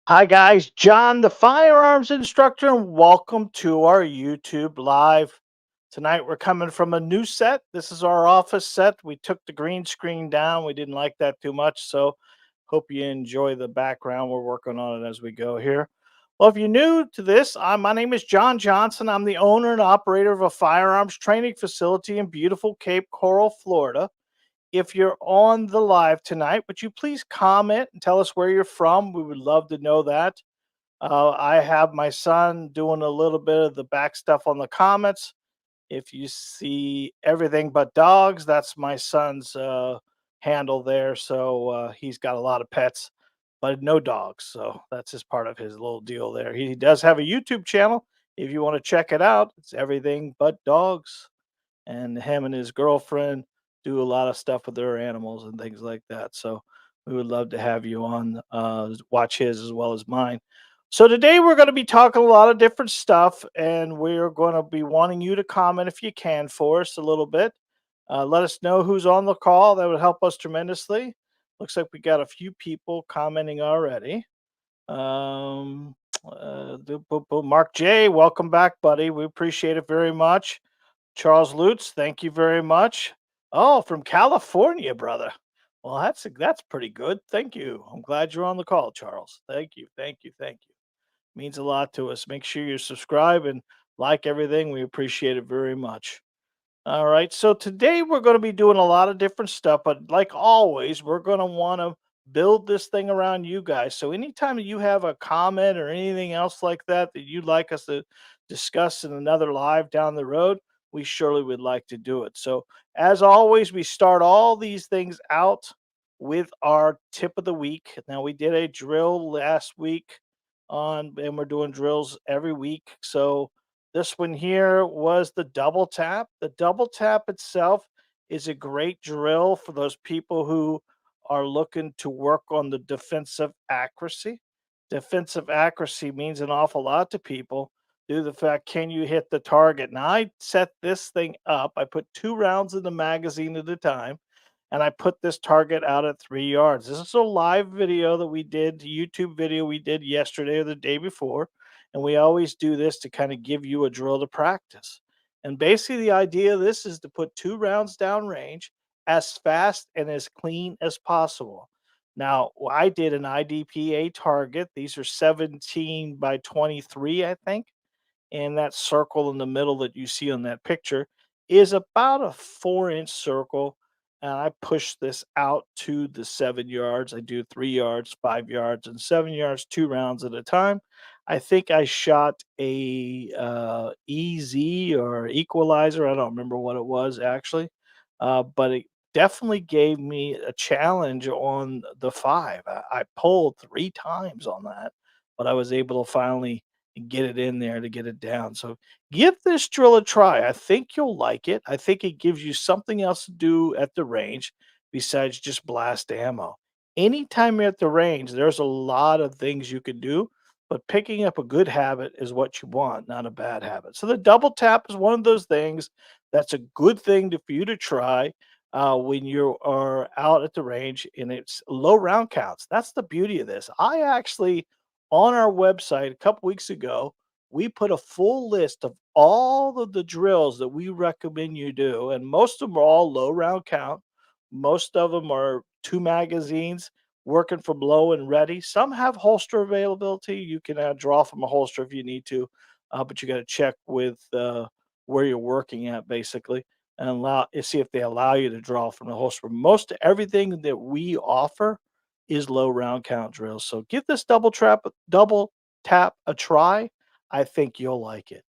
Hi guys, John the firearms instructor, and welcome to our YouTube live. Tonight we're coming from a new set. This is our office set. We took the green screen down. We didn't like that too much, so hope you enjoy the background. We're working on it as we go here. Well, if you're new to this, my name is John Johnson. I'm the owner and operator of a firearms training facility in beautiful Cape Coral, Florida. If you're on the live tonight, would you please comment and tell us where you're from? We would love to know that. I have my son doing a little bit of the back stuff on the comments. If you see everything but dogs, that's my son's handle there. So he's got a lot of pets, but no dogs. So that's just part of his little deal there. He does have a YouTube channel. If you want to check it out, it's everything but dogs. And him and his girlfriend do a lot of stuff with their animals and things like that. So we would love to have you on, watch his as well as mine. So today we're going to be talking a lot of different stuff, and we're going to be wanting you to comment if you can for us a little bit. Let us know who's on the call. That would help us tremendously. Looks like we got a few people commenting already. Um, Mark J, welcome back, buddy. We appreciate it very much. Charles Lutz, thank you very much. Oh, from California, brother. Well, that's pretty good. Thank you. I'm glad you're on the call, Charles. Thank you. Thank you. Thank you. Means a lot to us. Make sure you subscribe and like everything. We appreciate it very much. All right. So today we're going to be doing a lot of different stuff, but like always, we're going to want to build this thing around you guys. So anytime that you have a comment or anything else like that that you'd like us to discuss in another live down the road, we surely would like to do it. So as always, we start all these things out with our tip of the week. Now we did a drill last week and we're doing drills every week. So this one here was the double tap. The double tap itself is a great drill for those people who are looking to work on the defensive accuracy. Defensive accuracy means an awful lot to people due to the fact, can you hit the target? Now, I set this thing up. I put 2 rounds in the magazine at a time, and I put this target out at 3 yards. This is a live video that we did, YouTube video we did yesterday or the day before, and we always do this to kind of give you a drill to practice. And basically, the idea of this is to put 2 rounds down range as fast and as clean as possible. Now, I did an IDPA target. These are 17 by 23, I think, and that circle in the middle that you see on that picture is about a 4-inch circle. And I push this out to the 7 yards. I do 3 yards, 5 yards, and 7 yards, 2 rounds at a time. I think I shot a EZ or equalizer. I don't remember what it was actually, but it definitely gave me a challenge on the five. I pulled 3 times on that, but I was able to finally and get it in there to get it down. So give this drill a try. I think you'll like it. I think it gives you something else to do at the range besides just blast ammo. Anytime you're at the range, there's a lot of things you can do, but picking up a good habit is what you want, not a bad habit. So the double tap is one of those things that's a good thing for you to try when you are out at the range, and it's low round counts. That's the beauty of this. I actually on our website a couple weeks ago, we put a full list of all of the drills that we recommend you do, and most of them are all low round count. Most of them are 2 magazines working from low and ready. Some have holster availability. You can draw from a holster if you need to, but you got to check with where you're working at basically and see if they allow you to draw from the holster. Most everything that we offer is low round count drills. So give this double tap a try. I think you'll like it.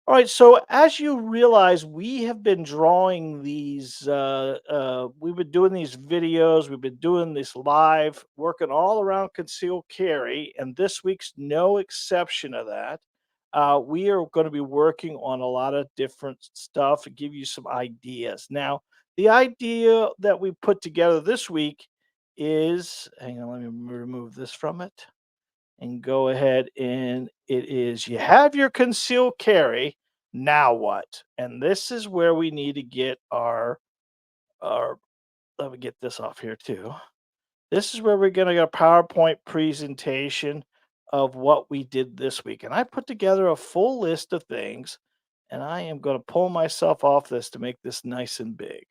All right. So as you realize, we have been drawing these. We've been doing these videos. We've been doing this live, working all around concealed carry, and this week's no exception of that. We are going to be working on a lot of different stuff and give you some ideas. Now, the idea that we put together this week is, hang on, let me remove this from it and go ahead, and it is you have your concealed carry. Now what? And this is where we need to get our let me get this off here too. This is where we're going to get a PowerPoint presentation of what we did this week. And I put together a full list of things, and I am going to pull myself off this to make this nice and big.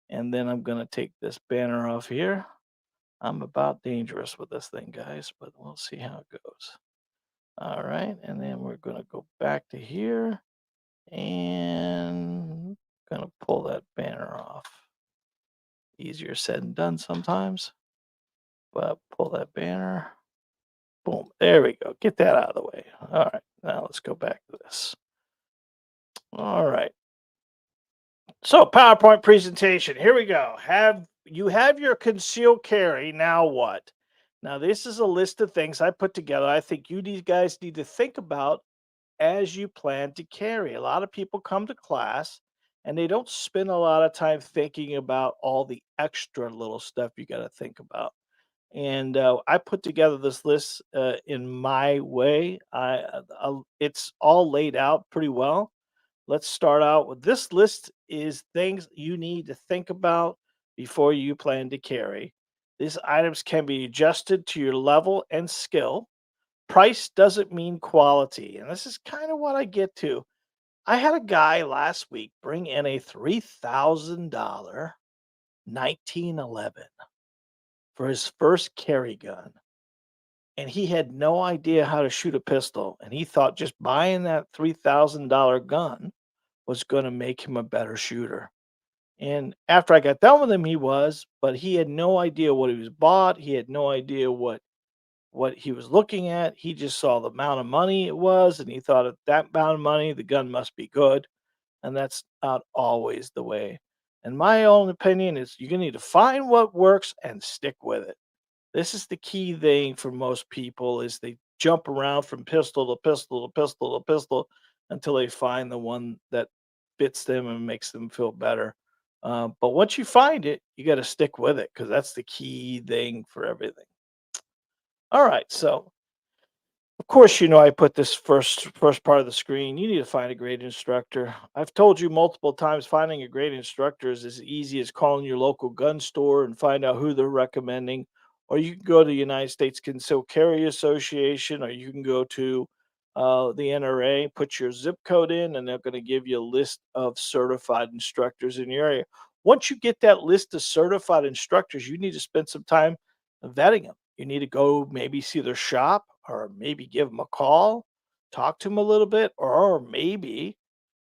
And then I'm going to take this banner off here. I'm about dangerous with this thing, guys, but we'll see how it goes. All right. And then we're going to go back to here and going to pull that banner off. Easier said than done sometimes, but pull that banner. Boom. There we go. Get that out of the way. All right. Now let's go back to this. All right. So PowerPoint presentation. Here we go. Have your concealed carry. Now what? Now this is a list of things I put together. I think you these guys need to think about as you plan to carry. A lot of people come to class and they don't spend a lot of time thinking about all the extra little stuff you got to think about. And I put together this list in my way. It's all laid out pretty well. Let's start out with this list is things you need to think about before you plan to carry. These items can be adjusted to your level and skill. Price doesn't mean quality. And this is kind of what I get to. I had a guy last week bring in a $3,000 1911 for his first carry gun. And he had no idea how to shoot a pistol. And he thought just buying that $3,000 gun was going to make him a better shooter. And after I got done with him, he was, but he had no idea what he was bought. He had no idea what he was looking at. He just saw the amount of money it was, and he thought at that amount of money, the gun must be good. And that's not always the way. And my own opinion is you're gonna need to find what works and stick with it. This is the key thing for most people is they jump around from pistol to pistol to pistol to pistol until they find the one that fits them and makes them feel better. But once you find it, you got to stick with it because that's the key thing for everything. All right, so of course, I put this first part of the screen. You need to find a great instructor. I've told you multiple times finding a great instructor is as easy as calling your local gun store and find out who they're recommending. Or you can go to the United States Concealed Carry Association, or you can go to the NRA, put your zip code in, and they're going to give you a list of certified instructors in your area. Once you get that list of certified instructors, you need to spend some time vetting them. You need to go maybe see their shop or maybe give them a call, talk to them a little bit, or maybe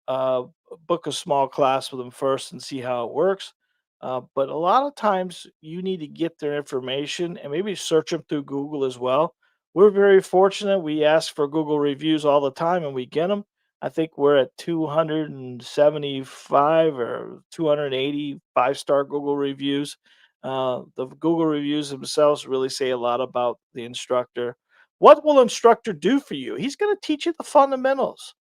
uh, book a small class with them first and see how it works. But a lot of times you need to get their information and maybe search them through Google as well. We're very fortunate. We ask for Google reviews all the time and we get them. I think we're at 275 or 280 five-star Google reviews. The Google reviews themselves really say a lot about the instructor. What will instructor do for you? He's going to teach you the fundamentals.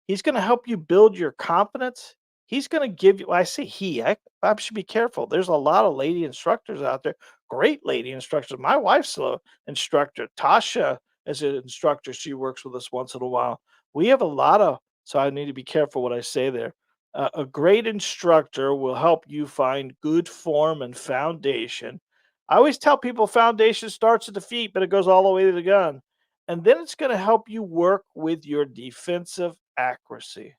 He's gonna help you build your confidence. He's gonna give you I say he, I should be careful. There's a lot of lady instructors out there, great lady instructors. My wife's a instructor. Tasha is an instructor. She works with us once in a while. We have a lot of so I need to be careful what I say there. A great instructor will help you find good form and foundation. I always tell people foundation starts at the feet, but it goes all the way to the gun. And then it's going to help you work with your defensive accuracy.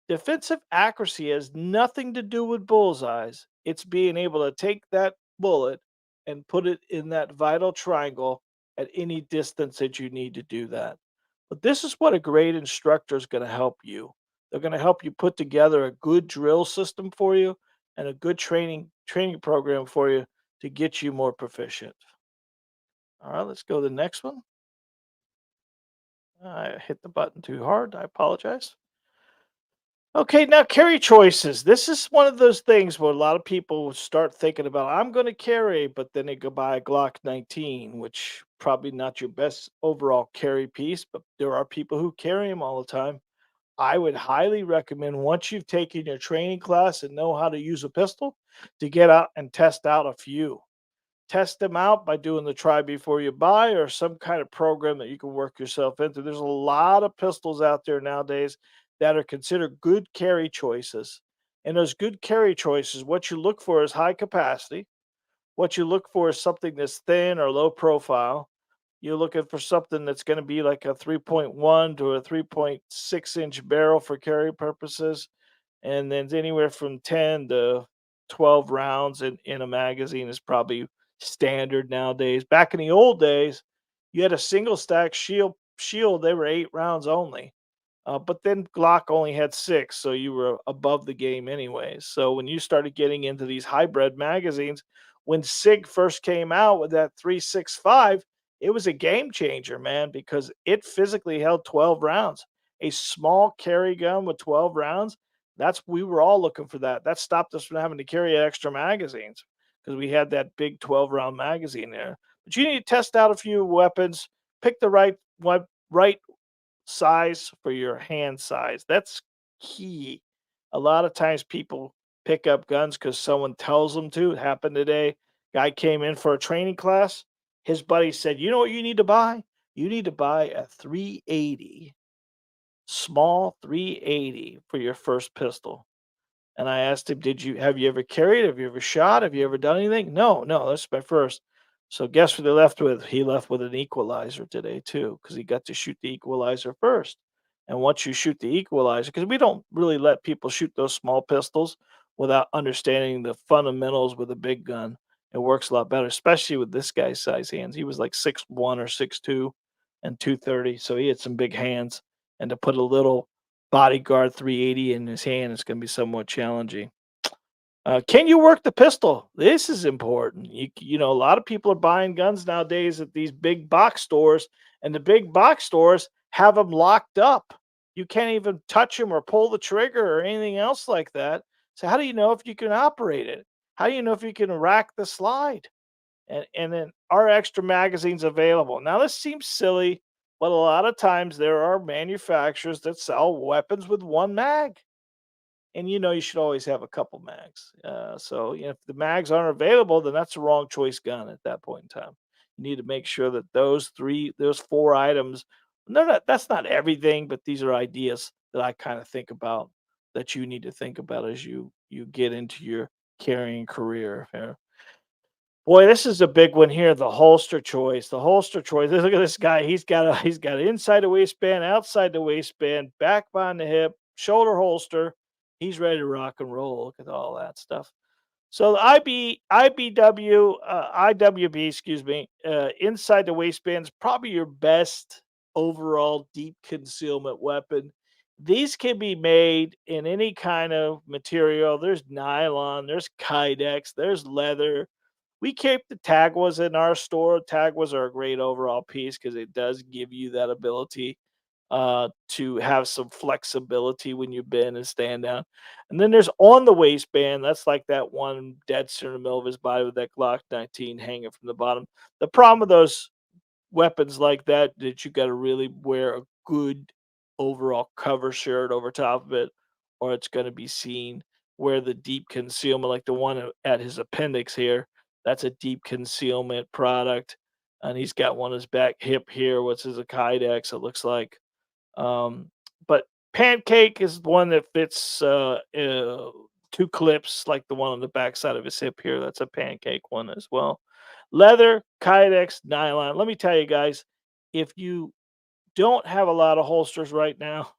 Defensive accuracy has nothing to do with bullseyes. It's being able to take that bullet and put it in that vital triangle at any distance that you need to do that. But this is what a great instructor is going to help you. They're going to help you put together a good drill system for you and a good training program for you to get you more proficient. All right, let's go to the next one. I hit the button too hard. I apologize. Okay, now carry choices. This is one of those things where a lot of people start thinking about, I'm going to carry, but then they go buy a Glock 19, which probably not your best overall carry piece, but there are people who carry them all the time. I would highly recommend once you've taken your training class and know how to use a pistol to get out and test out a few. Test them out by doing the try before you buy or some kind of program that you can work yourself into. There's a lot of pistols out there nowadays that are considered good carry choices. And those good carry choices, what you look for is high capacity. what you look for is something that's thin or low profile. You're looking for something that's going to be like a 3.1 to a 3.6-inch barrel for carry purposes, and then anywhere from 10 to 12 rounds in a magazine is probably standard nowadays. Back in the old days, you had a single stack shield, they were 8 rounds only. But then Glock only had 6, so you were above the game anyways. So when you started getting into these hybrid magazines, when SIG first came out with that 365, it was a game changer, man, because it physically held 12 rounds. A small carry gun with 12 rounds, that's we were all looking for that. That stopped us from having to carry extra magazines because we had that big 12-round magazine there. But you need to test out a few weapons, pick the right size for your hand size. That's key. A lot of times people pick up guns because someone tells them to. It happened today. Guy came in for a training class. His buddy said, "You know what you need to buy? You need to buy a 380, small 380 for your first pistol." And I asked him, "Did you have you ever carried? Have you ever shot? Have you ever done anything?" No, no, that's my first. So guess what they left with? He left with an equalizer today too, because he got to shoot the equalizer first. And once you shoot the equalizer, because we don't really let people shoot those small pistols without understanding the fundamentals with a big gun. It works a lot better, especially with this guy's size hands. He was like 6'1" or 6'2" and 230, so he had some big hands. And to put a little bodyguard 380 in his hand is going to be somewhat challenging. Can you work the pistol? This is important. You know, a lot of people are buying guns nowadays at these big box stores, and the big box stores have them locked up. You can't even touch them or pull the trigger or anything else like that. So how do you know if you can operate it? How do you know if you can rack the slide? And then are extra magazines available? Now this seems silly, but a lot of times there are manufacturers that sell weapons with one mag, and you know you should always have a couple mags. So you know, if the mags aren't available, then that's the wrong choice gun at that point in time. You need to make sure that those 4 items, that's not everything, but these are ideas that I kind of think about that you need to think about as you get into your carrying career. Boy, this is a big one here, the holster choice. The holster choice. Look at this guy. He's got inside the waistband, outside the waistband, back behind the hip, shoulder holster. He's ready to rock and roll. Look at all that stuff. So the IWB, excuse me, inside the waistband is probably your best overall deep concealment weapon. These can be made in any kind of material. There's nylon, there's kydex, there's leather. We keep the Tagwas in our store. Tagwas are a great overall piece because it does give you that ability to have some flexibility when you bend and stand down. And then there's on the waistband. That's like that one dead center in the middle of his body with that Glock 19 hanging from the bottom. The problem with those weapons like that you gotta really wear a good overall cover shirt over top of it, or it's gonna be seen. Wear the deep concealment, like the one at his appendix here, that's a deep concealment product, and he's got one on his back hip here, which is a Kydex, it looks like. Um, but Pancake is the one that fits, 2 clips like the one on the backside of his hip here, that's a Pancake one as well. Leather, Kydex, nylon. Let me tell you guys, if you don't have a lot of holsters right now,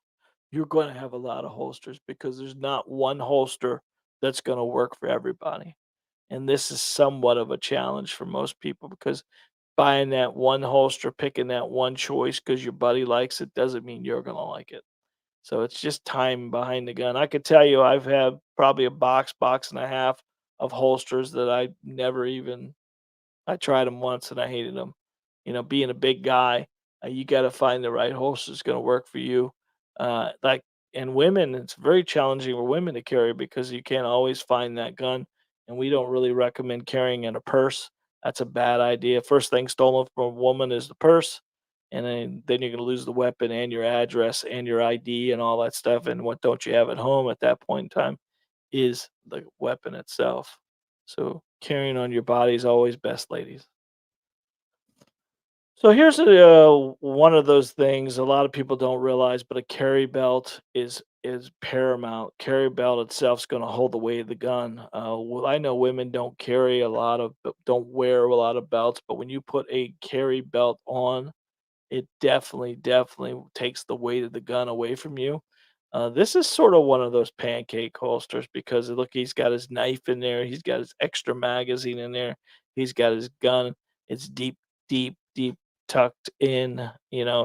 you're gonna have a lot of holsters because there's not one holster that's gonna work for everybody. And this is somewhat of a challenge for most people because buying that one holster, picking that one choice because your buddy likes it doesn't mean you're gonna like it. So it's just time behind the gun. I could tell you I've had probably a box and a half of holsters that I never even I tried them once and I hated them. You know, being a big guy, you got to find the right holster that's going to work for you. Like, and women, it's very challenging for women to carry because you can't always find that gun. And we don't really recommend carrying in a purse. That's a bad idea. First thing stolen from a woman is the purse. And then you're going to lose the weapon and your address and your ID and all that stuff. And what don't you have at home at that point in time is the weapon itself. So carrying on your body is always best, ladies. So here's one of those things a lot of people don't realize, but a carry belt is paramount. Carry belt itself is going to hold the weight of the gun. Well, I know women don't carry a lot of, don't wear a lot of belts, but when you put a carry belt on, it definitely takes the weight of the gun away from you. This is sort of one of those pancake holsters because look, he's got his knife in there, he's got his extra magazine in there, he's got his gun. It's deep tucked in,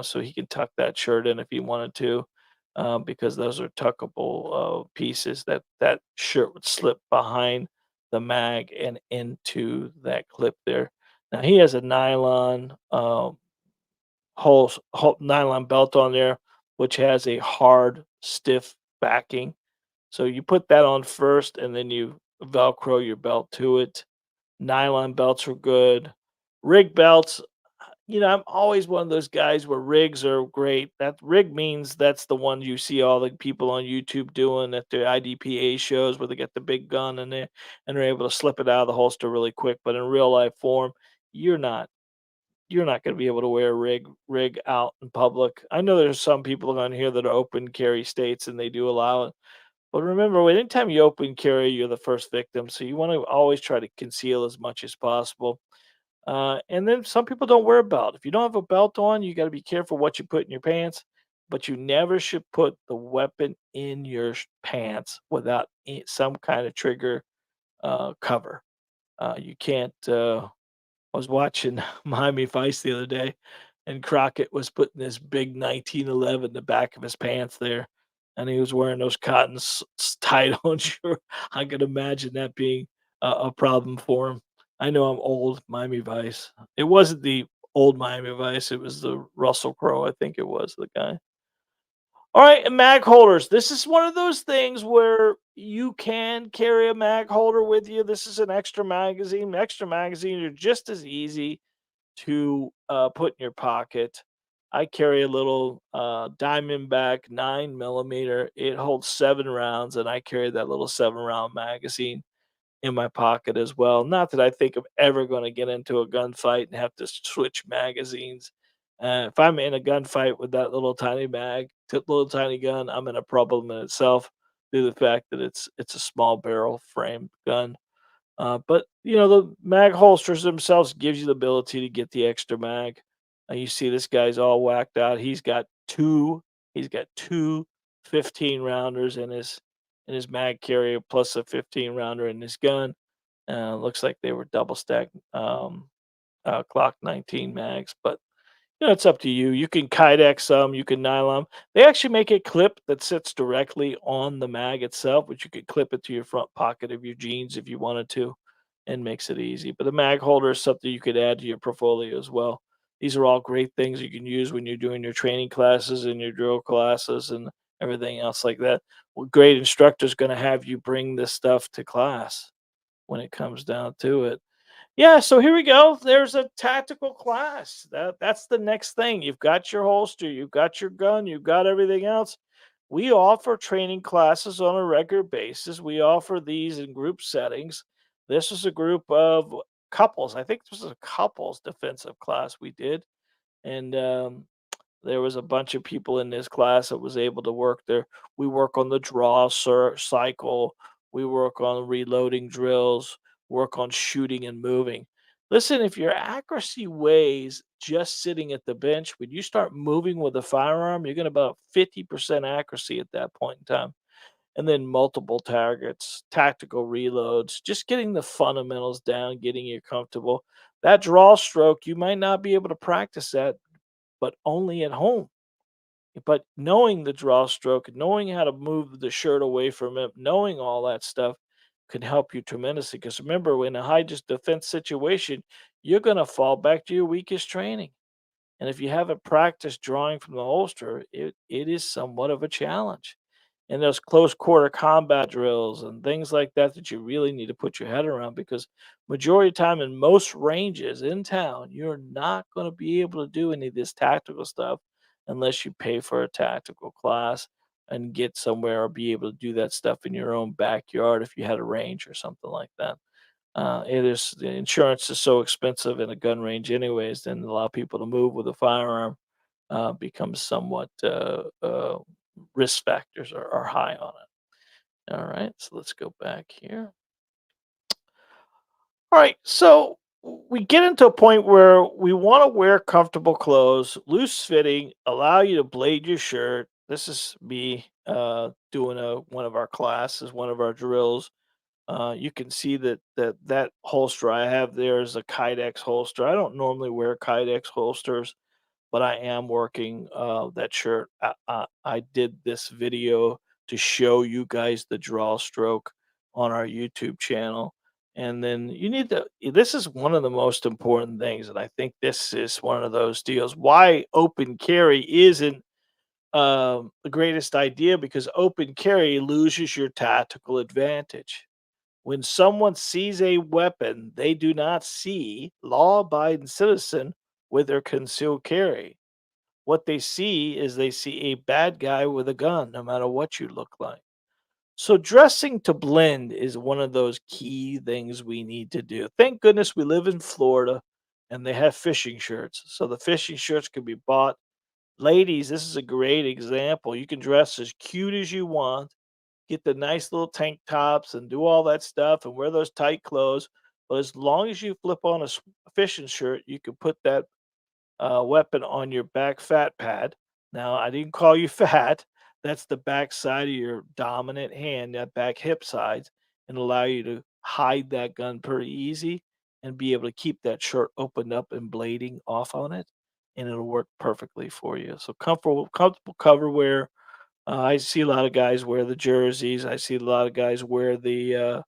so he can tuck that shirt in if he wanted to, because those are tuckable pieces. That shirt would slip behind the mag and into that clip there. Now he has a nylon whole nylon belt on there, which has a hard, stiff backing. So you put that on first, and then you Velcro your belt to it. Nylon belts are good. Rig belts, I'm always one of those guys where rigs are great. That rig means that's the one you see all the people on YouTube doing at the IDPA shows where they get the big gun and they're able to slip it out of the holster really quick. But in real life form, you're not you're not gonna be able to wear a rig out in public. I know there's some people on here that are open carry states and they do allow it. But remember, anytime you open carry, you're the first victim. So you want to always try to conceal as much as possible. And then some people don't wear a belt. If you don't have a belt on, you got to be careful what you put in your pants. But you never should put the weapon in your pants without some kind of trigger cover. You can't. I was watching Miami Vice the other day, and Crockett was putting this big 1911 in the back of his pants there, and he was wearing those cotton tie-on shirt. I could imagine that being a problem for him. I know I'm old, Miami Vice. It wasn't the old Miami Vice, it was the Russell Crowe, I think it was the guy. All right, and mag holders. This is one of those things where you can carry a mag holder with you. This is an extra magazine. Extra magazines are just as easy to put in your pocket. I carry a little Diamondback 9 millimeter. It holds 7 rounds, and I carry that little 7 round magazine in my pocket as well. Not that I think I'm ever going to get into a gunfight and have to switch magazines. If I'm in a gunfight with that little tiny little tiny gun, I'm in a problem in itself due to the fact that it's a small barrel frame gun. But the mag holsters themselves gives you the ability to get the extra mag. You see this guy's all whacked out. He's got two 15 rounders in his mag carrier plus a 15 rounder in his gun. Looks like they were double stacked Glock 19 mags, but it's up to you. You can Kydex some, you can nylon. They actually make a clip that sits directly on the mag itself, which you could clip it to your front pocket of your jeans if you wanted to, and makes it easy. But the mag holder is something you could add to your portfolio as well. These are all great things you can use when you're doing your training classes and your drill classes and everything else like that. Well, great instructor is going to have you bring this stuff to class when it comes down to it. Yeah, so here we go. There's a tactical class. That's the next thing. You've got your holster, you've got your gun, you've got everything else. We offer training classes on a regular basis. We offer these in group settings. This is a group of couples. I think this was a couples defensive class we did. And there was a bunch of people in this class that was able to work there. We work on the cycle. We work on reloading drills, work on shooting and moving. Listen, if your accuracy weighs just sitting at the bench, when you start moving with a firearm, you're going to about 50% accuracy at that point in time. And then multiple targets, tactical reloads, just getting the fundamentals down, getting you comfortable. That draw stroke, you might not be able to practice that, but only at home. But knowing the draw stroke, knowing how to move the shirt away from it, knowing all that stuff can help you tremendously. Because remember, in a high just defense situation, you're going to fall back to your weakest training. And if you haven't practiced drawing from the holster, it is somewhat of a challenge. And those close quarter combat drills and things like that that you really need to put your head around because majority of time in most ranges in town, you're not going to be able to do any of this tactical stuff unless you pay for a tactical class and get somewhere or be able to do that stuff in your own backyard if you had a range or something like that. The insurance is so expensive in a gun range, anyways. Then a lot of people to move with a firearm becomes somewhat risk factors are high on it. All right, so let's go back here. All right, so we get into a point where we want to wear comfortable clothes, loose fitting, allow you to blade your shirt. This is me doing one of our classes, one of our drills. You can see that holster I have there is a Kydex holster. I don't normally wear Kydex holsters, but I am working that shirt. I did this video to show you guys the draw stroke on our YouTube channel. And then you need to, this is one of the most important things. And I think this is one of those deals. Why open carry isn't the greatest idea, because open carry loses your tactical advantage. When someone sees a weapon, they do not see law-abiding citizen with their concealed carry. What they see is they see a bad guy with a gun, no matter what you look like. So dressing to blend is one of those key things we need to do. Thank goodness we live in Florida and they have fishing shirts. So the fishing shirts can be bought. Ladies, this is a great example. You can dress as cute as you want, get the nice little tank tops and do all that stuff and wear those tight clothes. But as long as you flip on a fishing shirt, you can put that weapon on your back fat pad. Now, I didn't call you fat. That's the back side of your dominant hand, that back hip side, and allow you to hide that gun pretty easy and be able to keep that shirt opened up and blading off on it, and it'll work perfectly for you. So comfortable cover wear. I see a lot of guys wear the jerseys. I see a lot of guys wear the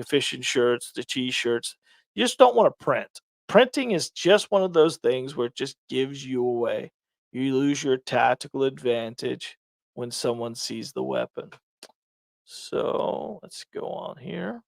fishing shirts, the t-shirts. You just don't want to print. Printing is just one of those things where it just gives you away. You lose your tactical advantage when someone sees the weapon. So let's go on here.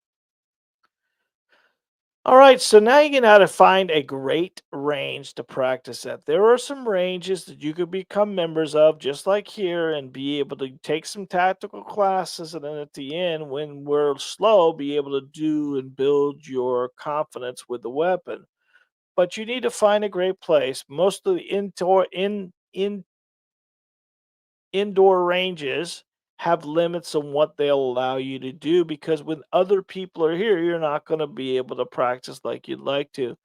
All right, so now you know how to find a great range to practice at. There are some ranges that you could become members of, just like here, and be able to take some tactical classes. And then at the end, when we're slow, be able to do and build your confidence with the weapon. But you need to find a great place. Most of the indoor ranges have limits on what they'll allow you to do, because when other people are here, you're not going to be able to practice like you'd like to.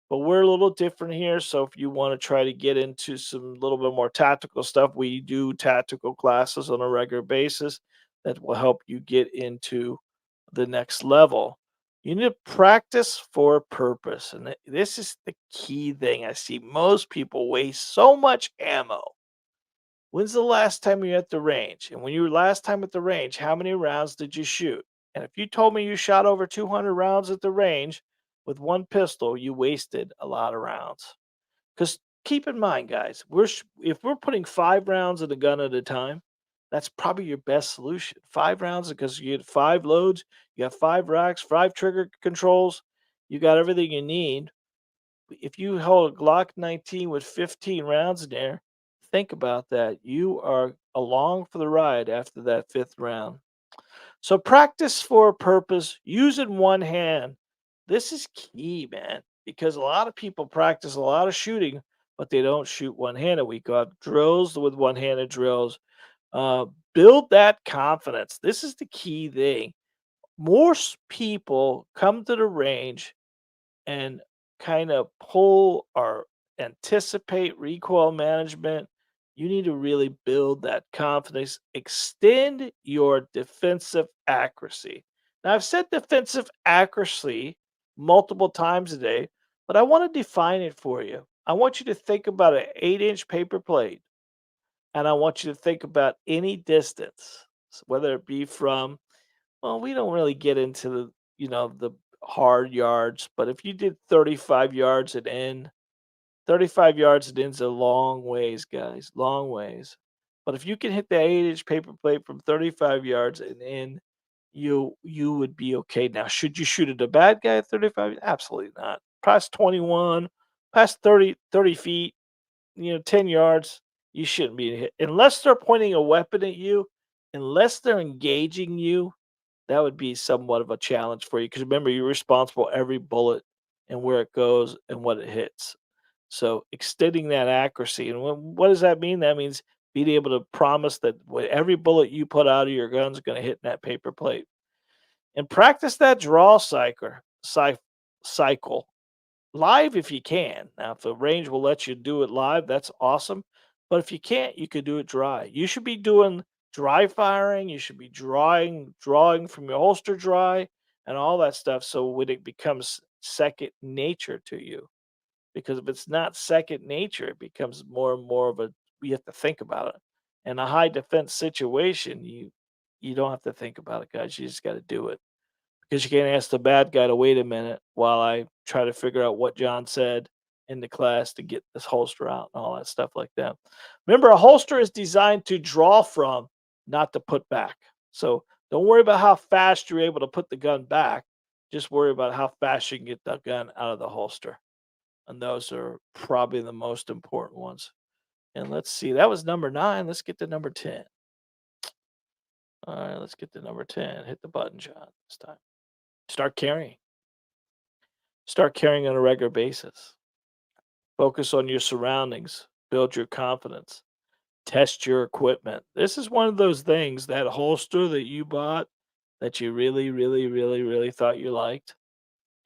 But we're a little different here. So if you want to try to get into some little bit more tactical stuff, we do tactical classes on a regular basis that will help you get into the next level. You need to practice for a purpose. And this is the key thing. I see most people waste so much ammo. When's the last time you were at the range? And when you were last time at the range, how many rounds did you shoot? And if you told me you shot over 200 rounds at the range with one pistol, you wasted a lot of rounds. Because keep in mind, guys, if we're putting 5 rounds in a gun at a time, that's probably your best solution. 5 rounds, because you get 5 loads, you got 5 racks, 5 trigger controls, you got everything you need. If you hold a Glock 19 with 15 rounds in there, think about that. You are along for the ride after that fifth round. So practice for a purpose. Use in one hand. This is key, man, because a lot of people practice a lot of shooting, but they don't shoot one-handed. We got drills with one-handed drills. Uh, Build that confidence. This is the key thing. More people come to the range and kind of pull or anticipate recoil management. You need to really build that confidence. Extend your defensive accuracy. Now, I've said defensive accuracy multiple times today, but I want to define it for you. I want you to think about an 8-inch paper plate, and I want you to think about any distance, whether it be from, well, we don't really get into the hard yards, but if you did 35 yards and in, 35 yards and in's a long ways, guys, long ways. But if you can hit the 8-inch paper plate from 35 yards and in, you would be okay. Now, should you shoot at a bad guy at 35? Absolutely not. Past 21, past 30 feet, 10 yards, you shouldn't be hit unless they're pointing a weapon at you, unless they're engaging you. that would be somewhat of a challenge for you because remember, you're responsible every bullet and where it goes and what it hits. So extending that accuracy, and what does that mean? That means being able to promise that every bullet you put out of your gun is going to hit in that paper plate. And practice that draw cycle live if you can. Now, if the range will let you do it live, that's awesome. But if you can't, you could do it dry. You should be doing dry firing. You should be drawing from your holster dry, and all that stuff. So when it becomes second nature to you, because if it's not second nature, it becomes more and more of a you have to think about it. In a high defense situation, you don't have to think about it, guys. You just got to do it because you can't ask the bad guy to wait a minute while I try to figure out what John said in the class to get this holster out and all that stuff like that. Remember, a holster is designed to draw from, not to put back. So don't worry about how fast you're able to put the gun back. Just worry about how fast you can get the gun out of the holster. And those are probably the most important ones. And let's see, that was number 9. Let's get to number 10. All right, let's get to number 10. Hit the button, John, this time. Start carrying. Start carrying on a regular basis. Focus on your surroundings. Build your confidence. Test your equipment. This is one of those things, that holster that you bought that you really, really, really, really thought you liked.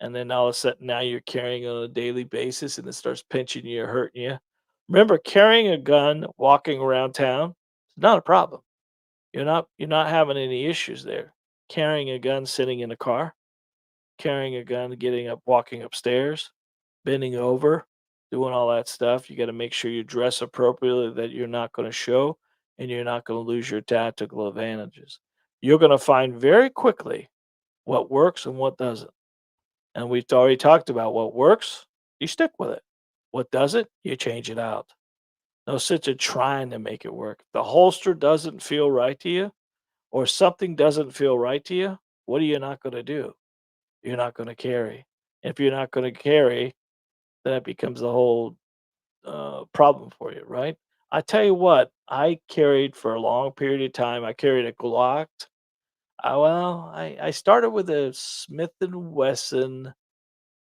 And then all of a sudden now you're carrying on a daily basis and it starts pinching you or hurting you. Remember, carrying a gun, walking around town, it's not a problem. You're not having any issues there. Carrying a gun sitting in a car, carrying a gun getting up, walking upstairs, bending over, doing all that stuff. You got to make sure you dress appropriately that you're not going to show and you're not going to lose your tactical advantages. You're going to find very quickly what works and what doesn't. And we've already talked about what works, you stick with it. What doesn't, you change it out. No sense of trying to make it work. If the holster doesn't feel right to you or something doesn't feel right to you, what are you not going to do? You're not going to carry. If you're not going to carry, then it becomes a whole problem for you, right? I tell you what, I carried for a long period of time. I carried a Glock. I started with a Smith and Wesson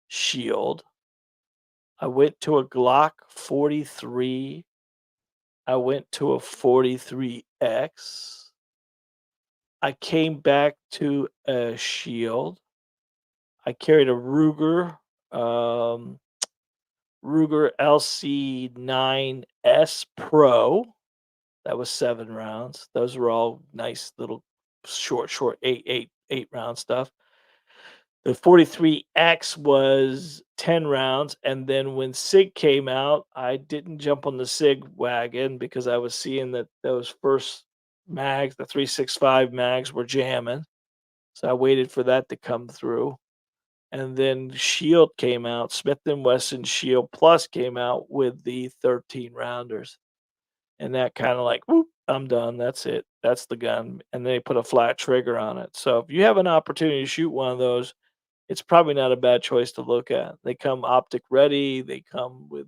Shield. I went to a Glock 43. I went to a 43X. I came back to a Shield. I carried a um, Ruger LC9S Pro. That was 7 rounds. Those were all nice little short, eight round stuff. The 43X was 10 rounds, and then when SIG came out, I didn't jump on the SIG wagon because I was seeing that those first mags, the 365 mags, were jamming. So I waited for that to come through. And then Shield came out, Smith& and Wesson Shield Plus came out with the 13 rounders. And that kind of like, whoop, I'm done. That's it. That's the gun. And they put a flat trigger on it. So if you have an opportunity to shoot one of those, it's probably not a bad choice to look at. They come optic ready. They come with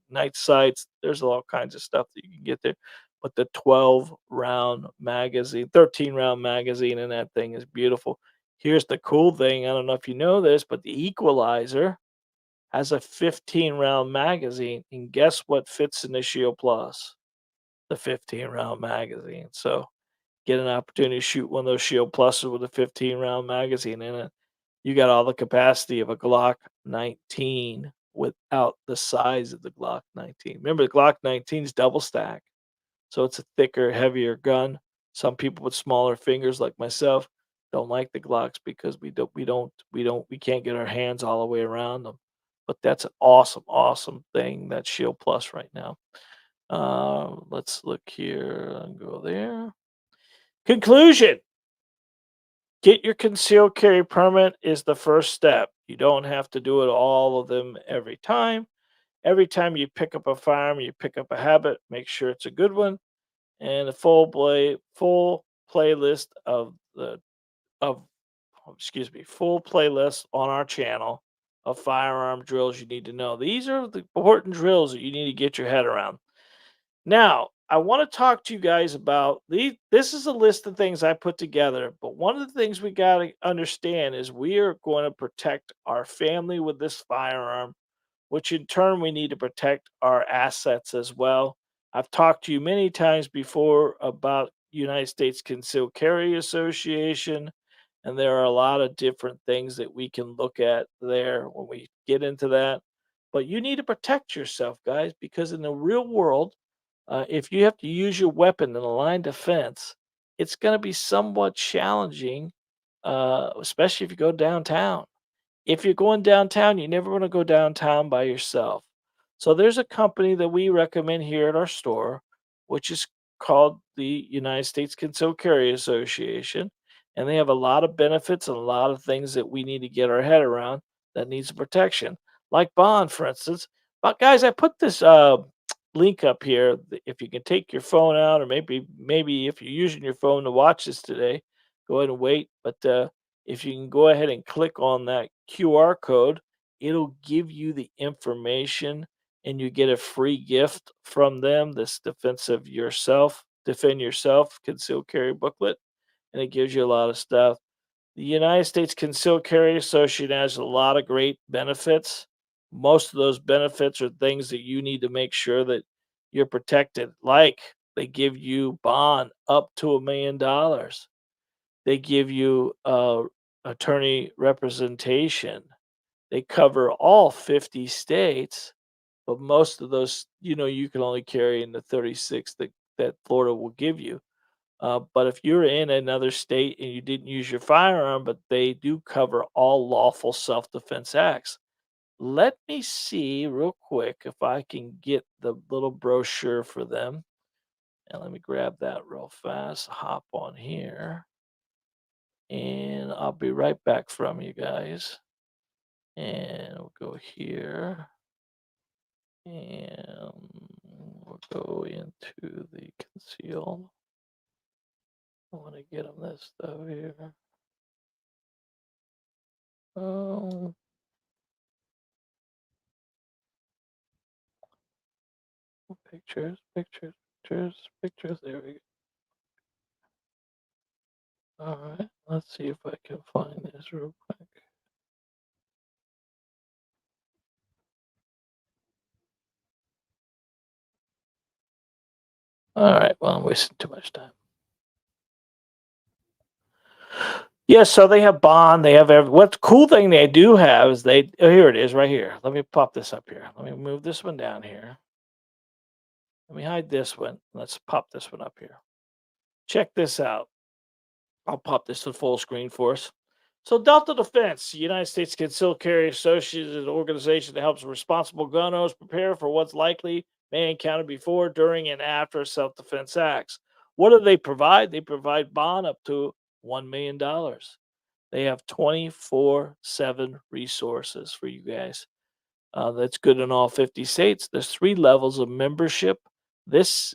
night sights. There's all kinds of stuff that you can get there. But the 12-round magazine, 13-round magazine in that thing is beautiful. Here's the cool thing. I don't know if you know this, but the Equalizer has a 15-round magazine. And guess what fits in the Shield Plus? The 15-round magazine. So get an opportunity to shoot one of those Shield Pluses with a 15-round magazine in it. You got all the capacity of a Glock 19 without the size of the Glock 19. Remember, the Glock 19 is double stack, so it's a thicker, heavier gun. Some people with smaller fingers, like myself, don't like the Glocks because we can't get our hands all the way around them. But that's an awesome, awesome thing, that Shield Plus right now. Let's look here and go there. Conclusion. Get your concealed carry permit is the first step. You don't have to do it all of them every time. Every time you pick up a firearm, you pick up a habit, make sure it's a good one, and a full playlist full playlist on our channel of firearm drills you need to know. These are the important drills that you need to get your head around. Now, I want to talk to you guys about this is a list of things I put together, but one of the things we got to understand is we are going to protect our family with this firearm, which in turn we need to protect our assets as well. I've talked to you many times before about United States Concealed Carry Association, and there are a lot of different things that we can look at there when we get into that. But you need to protect yourself, guys, because in the real world, if you have to use your weapon in a line defense, it's going to be somewhat challenging, especially if you go downtown. If you're going downtown, you never want to go downtown by yourself. So there's a company that we recommend here at our store, which is called the United States Concealed Carry Association, and they have a lot of benefits and a lot of things that we need to get our head around that needs protection, like bond, for instance. But guys, I put this link up here. If you can take your phone out, or maybe if you're using your phone to watch this today, go ahead and wait. But if you can go ahead and click on that QR code, it'll give you the information and you get a free gift from them, this defend yourself concealed carry booklet, and it gives you a lot of stuff. The United States Concealed Carry Association has a lot of great benefits. Most of those benefits are things that you need to make sure that you're protected. Like they give you bond up to $1 million. They give you attorney representation. They cover all 50 states, but most of those, you can only carry in the 36 that Florida will give you. But if you're in another state and you didn't use your firearm, but they do cover all lawful self defense acts. Let me see real quick if I can get the little brochure for them. And let me grab that real fast, hop on here, and I'll be right back from you guys. And we'll go here, and we'll go into the conceal. I want to get them this stuff here. Um, pictures, pictures, pictures, pictures. There we go. All right, let's see if I can find this real quick. All right, well, I'm wasting too much time. Yes, so they have bond. They have what cool thing they do have is here it is right here. Let me pop this up here. Let me move this one down here. Let me hide this one. Let's pop this one up here. Check this out. I'll pop this to full screen for us. So Delta Defense, United States Concealed Carry Associates, is an organization that helps responsible gun owners prepare for what's likely may encounter before, during, and after self-defense acts. What do they provide? They provide bond up to $1 million. They have 24/7 resources for you guys. That's good in all 50 states. There's 3 levels of membership. This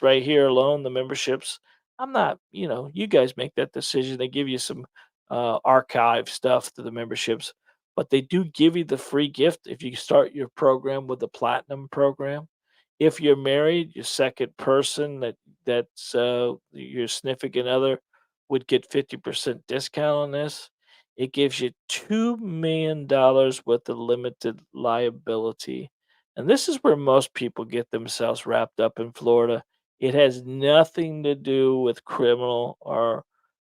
right here alone, the memberships. I'm not, you guys make that decision. They give you some archive stuff to the memberships, but they do give you the free gift if you start your program with the platinum program. If you're married, your second person that's your significant other would get 50% discount on this. It gives you $2 million worth of limited liability. And this is where most people get themselves wrapped up in Florida. It has nothing to do with criminal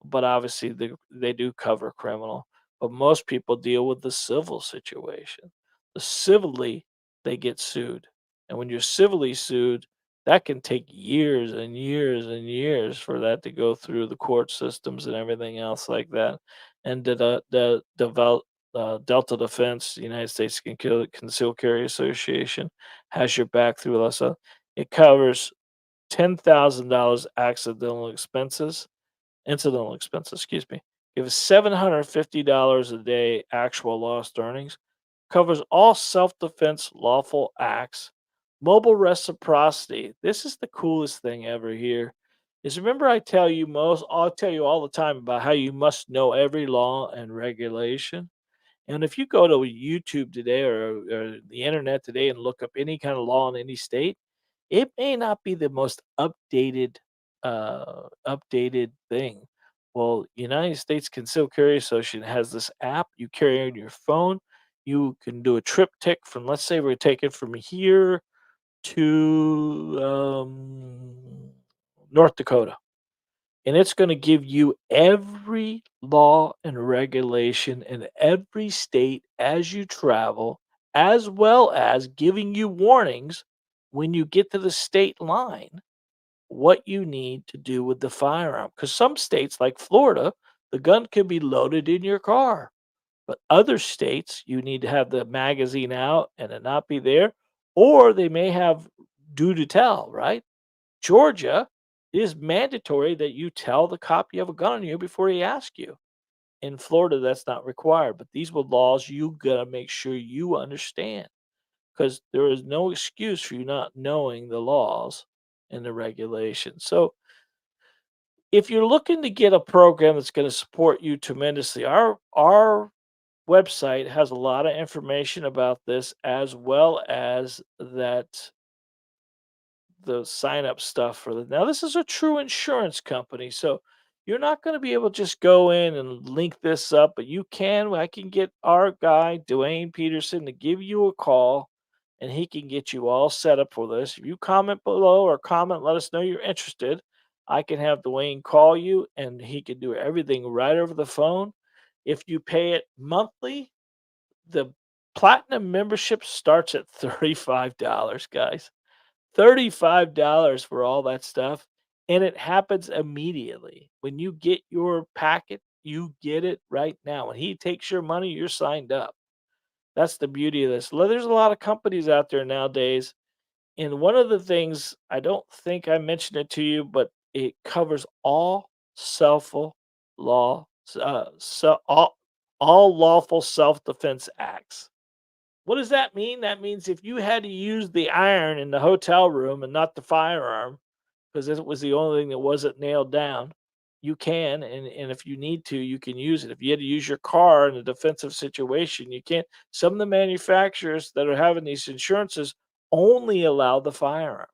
but obviously they do cover criminal. But most people deal with the civil situation. The civilly, they get sued. And when you're civilly sued, that can take years and years and years for that to go through the court systems and everything else like that. And Delta Defense, the United States Concealed Carry Association, has your back through this. It covers $10,000 incidental expenses, excuse me. Gives $750 a day actual lost earnings. Covers all self-defense lawful acts. Mobile reciprocity. This is the coolest thing ever here. Is remember I'll tell you all the time about how you must know every law and regulation. And if you go to YouTube today or the internet today and look up any kind of law in any state, It may not be the most updated thing. Well, United States Concealed Carry Association has this app you carry on your phone. You can do a triptych from, let's say we're taking from here to North Dakota, and it's going to give you every law and regulation in every state as you travel, as well as giving you warnings when you get to the state line what you need to do with the firearm. Because some states, like Florida, the gun can be loaded in your car. But other states, you need to have the magazine out and it not be there, or they may have due to tell, right? Georgia, it is mandatory that you tell the cop you have a gun on you before he asks you. In Florida, that's not required, but these were laws you gotta make sure you understand because there is no excuse for you not knowing the laws and the regulations. So if you're looking to get a program that's going to support you tremendously, our website has a lot of information about this as well as that the sign up stuff for the now this is a true insurance company, so you're not going to be able to just go in and link this up, but you can I can get our guy Dwayne Peterson to give you a call and he can get you all set up for this. If you comment below or comment, let us know you're interested. I can have Dwayne call you and he can do everything right over the phone. If you pay it monthly, the platinum membership starts at $35, guys. $35 for all that stuff, and it happens immediately. When you get your packet, you get it right now. When he takes your money, you're signed up. That's the beauty of this. There's a lot of companies out there nowadays, and one of the things I don't think I mentioned it to you, but it covers all selfful law, all lawful self-defense acts. What does that mean? That means if you had to use the iron in the hotel room and not the firearm, because it was the only thing that wasn't nailed down, you can, and if you need to, you can use it. If you had to use your car in a defensive situation, you can't. Some of the manufacturers that are having these insurances only allow the firearm,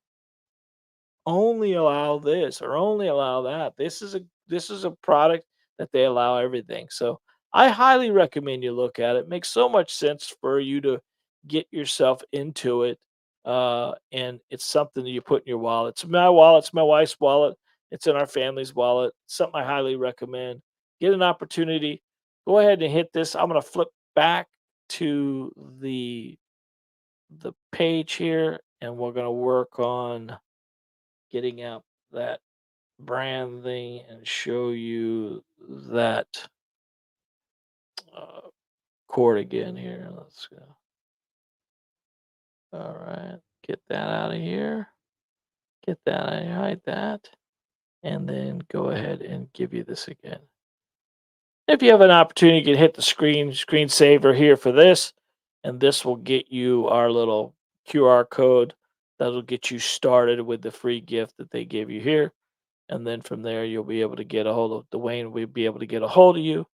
only allow this or only allow that. This is a product that they allow everything. So I highly recommend you look at it. Makes so much sense for you to get yourself into it. And it's something that you put in your wallet. It's my wallet, it's my wife's wallet, it's in our family's wallet. Something I highly recommend. Get an opportunity. Go ahead and hit this. I'm gonna flip back to the page here and we're gonna work on getting out that brand thing and show you that uh, cord again here. Let's go. All right, get that out of here. Get that out of here, hide that, and then go ahead and give you this again. If you have an opportunity, you can hit the screensaver here for this, and this will get you our little QR code that'll get you started with the free gift that they give you here. And then from there, you'll be able to get a hold of Dwayne. We'll be able to get a hold of you,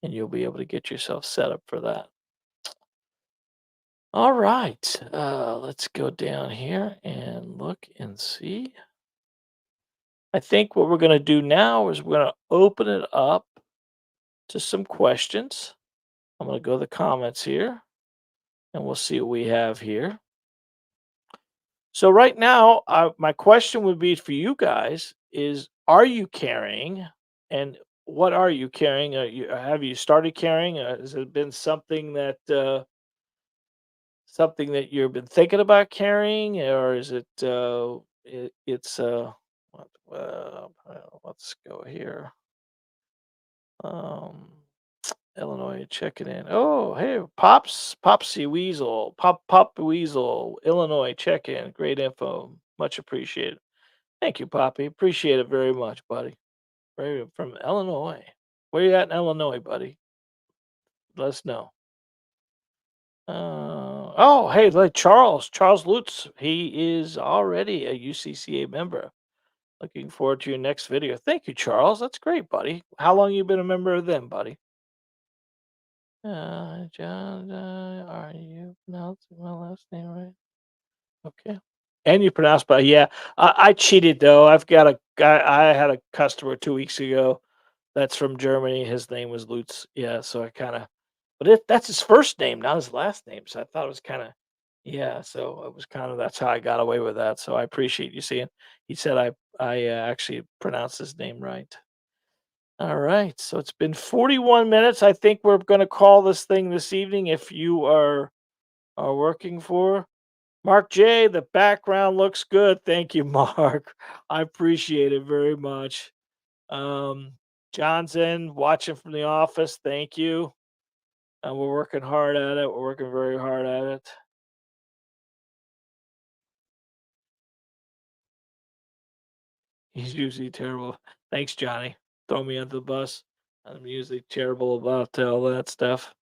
and you'll be able to get yourself set up for that. All right, let's go down here and look and see. I think what we're going to do now is we're going to open it up to some questions. I'm going to go to the comments here, and we'll see what we have here. So right now, my question would be for you guys is, are you carrying, and what are you carrying? Have you started carrying? Has it been something that you've been thinking about carrying, or is it it's let's go here. Um, Illinois, check it in. Oh, hey, Popsy Weasel, Pop Weasel, Illinois, check in. Great info, much appreciated. Thank you, Poppy. Appreciate it very much, buddy. Very from Illinois. Where you at in Illinois, buddy? Let us know. Oh, hey, like Charles Lutz. He is already a UCCA member. Looking forward to your next video. Thank you, Charles. That's great, buddy. How long you been a member of them, buddy? John, are you pronouncing my last name right? Okay. And you pronounce, but yeah, I cheated though. I've got a guy. I had a customer 2 weeks ago that's from Germany. His name was Lutz. Yeah, so I kind of, but that's his first name, not his last name. So I thought it was kind of, yeah. So it was kind of that's how I got away with that. So I appreciate you seeing. He said I actually pronounced his name right. All right. So it's been 41 minutes. I think we're going to call this thing this evening. If you are working for Mark J, the background looks good. Thank you, Mark. I appreciate it very much. Um, John's in watching from the office. Thank you. We're working hard at it. We're working very hard at it. He's usually terrible. Thanks, Johnny. Throw me under the bus. I'm usually terrible about all that stuff.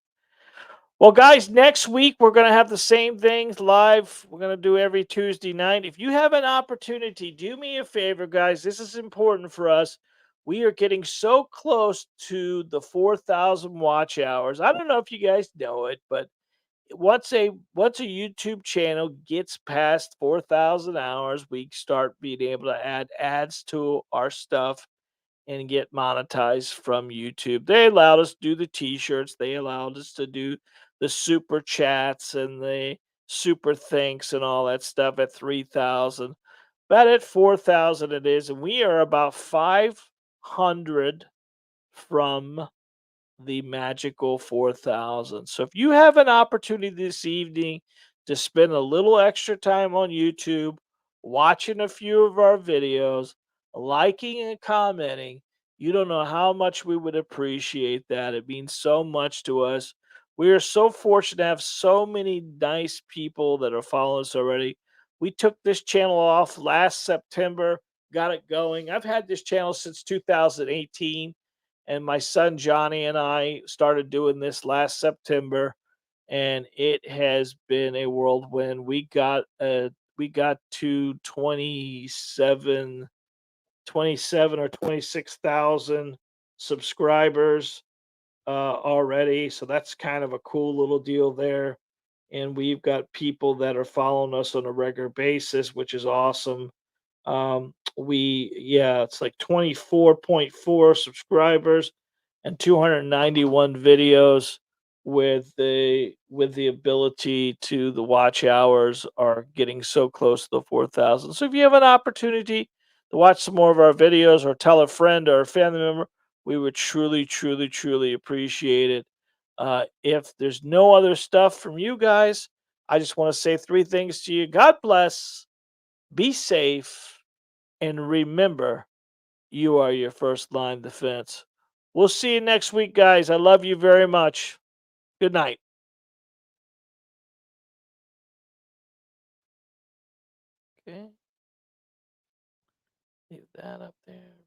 Well, guys, next week we're going to have the same things live. We're going to do every Tuesday night. If you have an opportunity, do me a favor, guys. This is important for us. We are getting so close to the 4,000 watch hours. I don't know if you guys know it, but once a YouTube channel gets past 4,000 hours, we start being able to add ads to our stuff and get monetized from YouTube. They allowed us to do the t-shirts, they allowed us to do the super chats and the super thanks and all that stuff at 3,000. But at 4,000 it is, and we are about 500 from the magical 4,000. So if you have an opportunity this evening to spend a little extra time on YouTube, watching a few of our videos, liking and commenting, you don't know how much we would appreciate that. It means so much to us. We are so fortunate to have so many nice people that are following us already. We took this channel off last September, got it going. I've had this channel since 2018, and my son Johnny and I started doing this last September, and it has been a whirlwind. We got to 27 or 26,000 subscribers already, so that's kind of a cool little deal there. And we've got people that are following us on a regular basis, which is awesome. Yeah, it's like 24.4 subscribers and 291 videos, with the ability to the watch hours are getting so close to the 4,000. So if you have an opportunity to watch some more of our videos or tell a friend or a family member, we would truly, truly, truly appreciate it. If there's no other stuff from you guys, I just want to say three things to you. God bless, be safe, and remember, you are your first line defense. We'll see you next week, guys. I love you very much. Good night. Okay, leave that up there.